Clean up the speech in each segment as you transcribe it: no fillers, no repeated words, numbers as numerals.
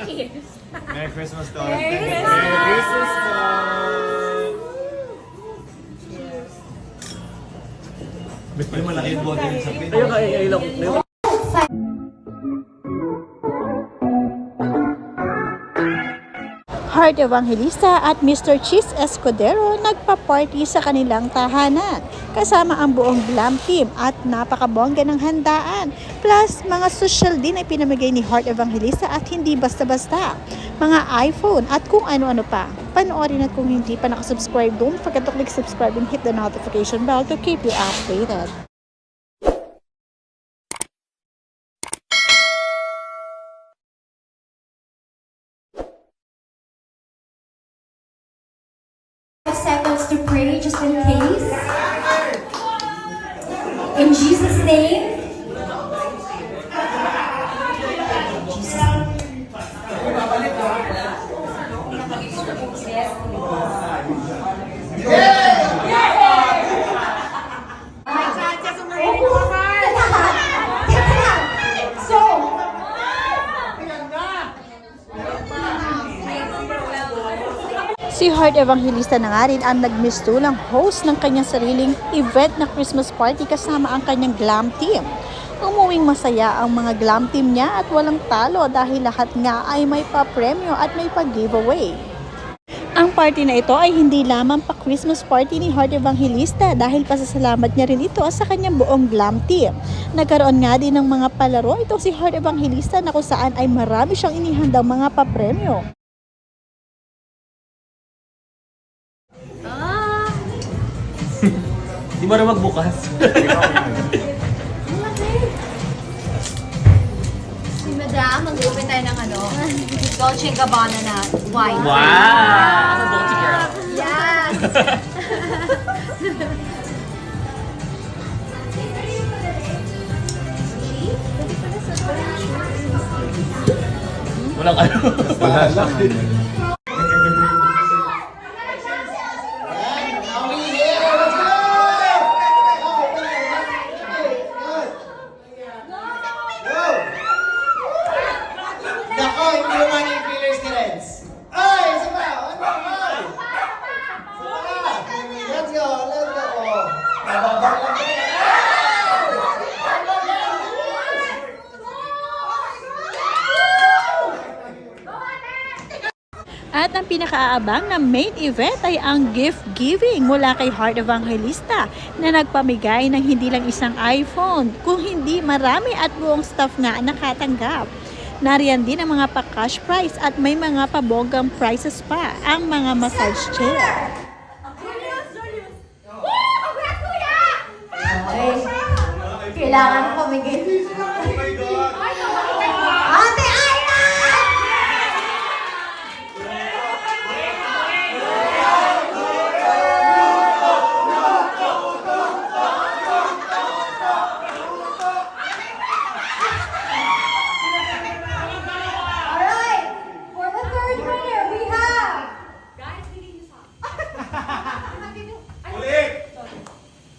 Cheers. Merry Christmas to all. Merry Merry Christmas! Christmas po! May malaki yung bote rin sa pin. Heart Evangelista at Mr. Cheese Escudero nagpa-party sa kanilang tahanan kasama ang buong glam team at napakabongga ng handaan. Plus, mga social din ay pinamigay ni Heart Evangelista at hindi basta-basta. Mga iPhone at kung ano-ano pa. Panoorin at kung hindi pa nakasubscribe, don't forget to click subscribe and hit the notification bell to keep you updated. Seconds to pray just in case. In Jesus' name. Si Heart Evangelista na nga rin ang nagmistulang host ng kanyang sariling event na Christmas party kasama ang kanyang glam team. Umuwing masaya ang mga glam team niya at walang talo dahil lahat nga ay may pa-premyo at may pa-giveaway. Ang party na ito ay hindi lamang pa-Christmas party ni Heart Evangelista dahil pasasalamat niya rin ito sa kanyang buong glam team. Nagkaroon nga din ng mga palaro itong si Heart Evangelista na kung saan ay marami siyang inihandang mga pa-premyo. Di ba rin magbukas? Si Madam, mag-open tayo ng Dolce & Gabbana na wine. Wow! Dolce girl. Yes! Walang ano. Wala lang. Nako, hindi naman yung feelers ni Renz. Ay, isa pa! Ano? Ay! Let's go, let's go. Oh, nababang lang kayo. At ang pinakaaabang na main event ay ang gift giving mula kay Heart Evangelista na nagpamigay ng hindi lang isang iPhone, kung hindi marami at buong staff nga nakatanggap. Nariyan din ang mga pa-cash prize at may mga pabonggang prizes pa ang mga massage chair. Okay. Kailangan pamigay. Ate Ira! Alright, for the third winner, we have...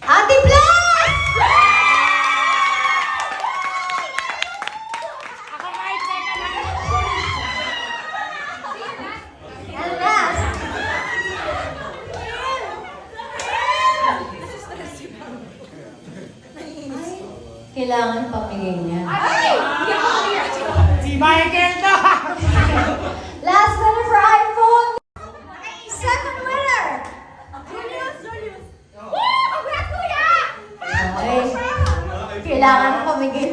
Ate Blas! And last, kailangan pamigay niya. Si Michael na! Last winner for iPhone. Second winner. Okay. Kailangan pamigay.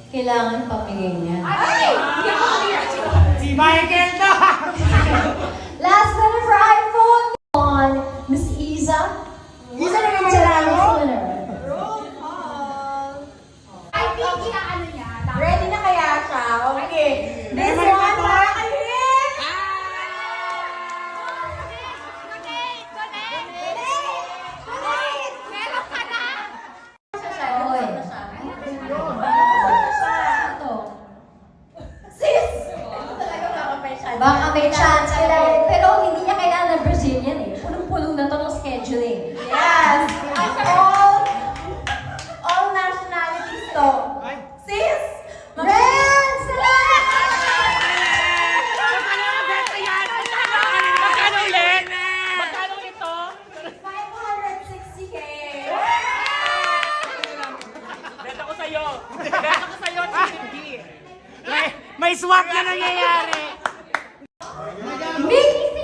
Kailangan pamigay niya. Si Michael na! Last winner for iPhone on Miss Iza. Isa na naman Last winner. Ready na kaya siya? Okay. This one, para kay Rick! Oy. Sis! Baka may chance ka na. Pero hindi niya kailangan ng Brazilian eh. Punong-puno na to ng scheduling. Yes! All nationalities to. Sis! Ren! Salamat! Magkano ulit? Magkano ito? 560K! Bet ako sa'yo. Bet ako sa'yo, Chicky. May swak na nangyayari. Mickey P!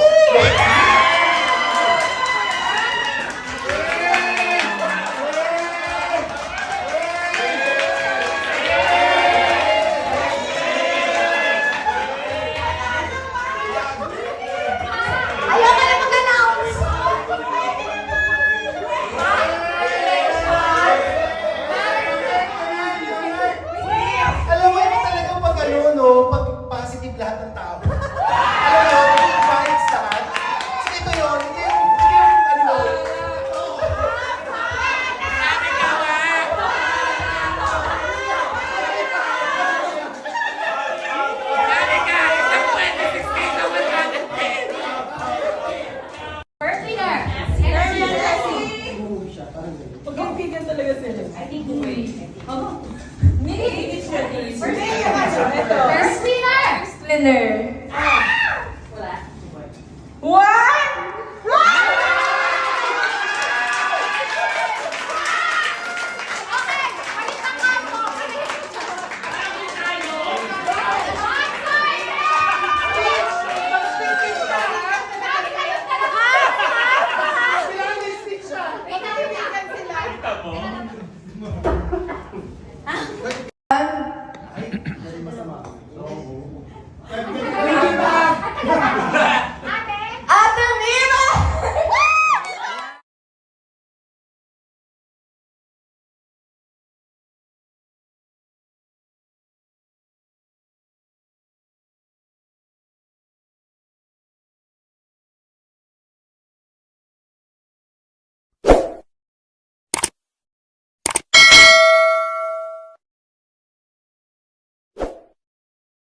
Ayaw ka na mag-announce! Alam mo, yun talagang pag ano, no? Pag positive lahat ng tao. Alam mo, yung vibes lahat. So ito yun, ito yung ano. First winner! Magkaibigan talaga sila. I think First winner! Winner. Wala. What? Okay, balik ang kampo.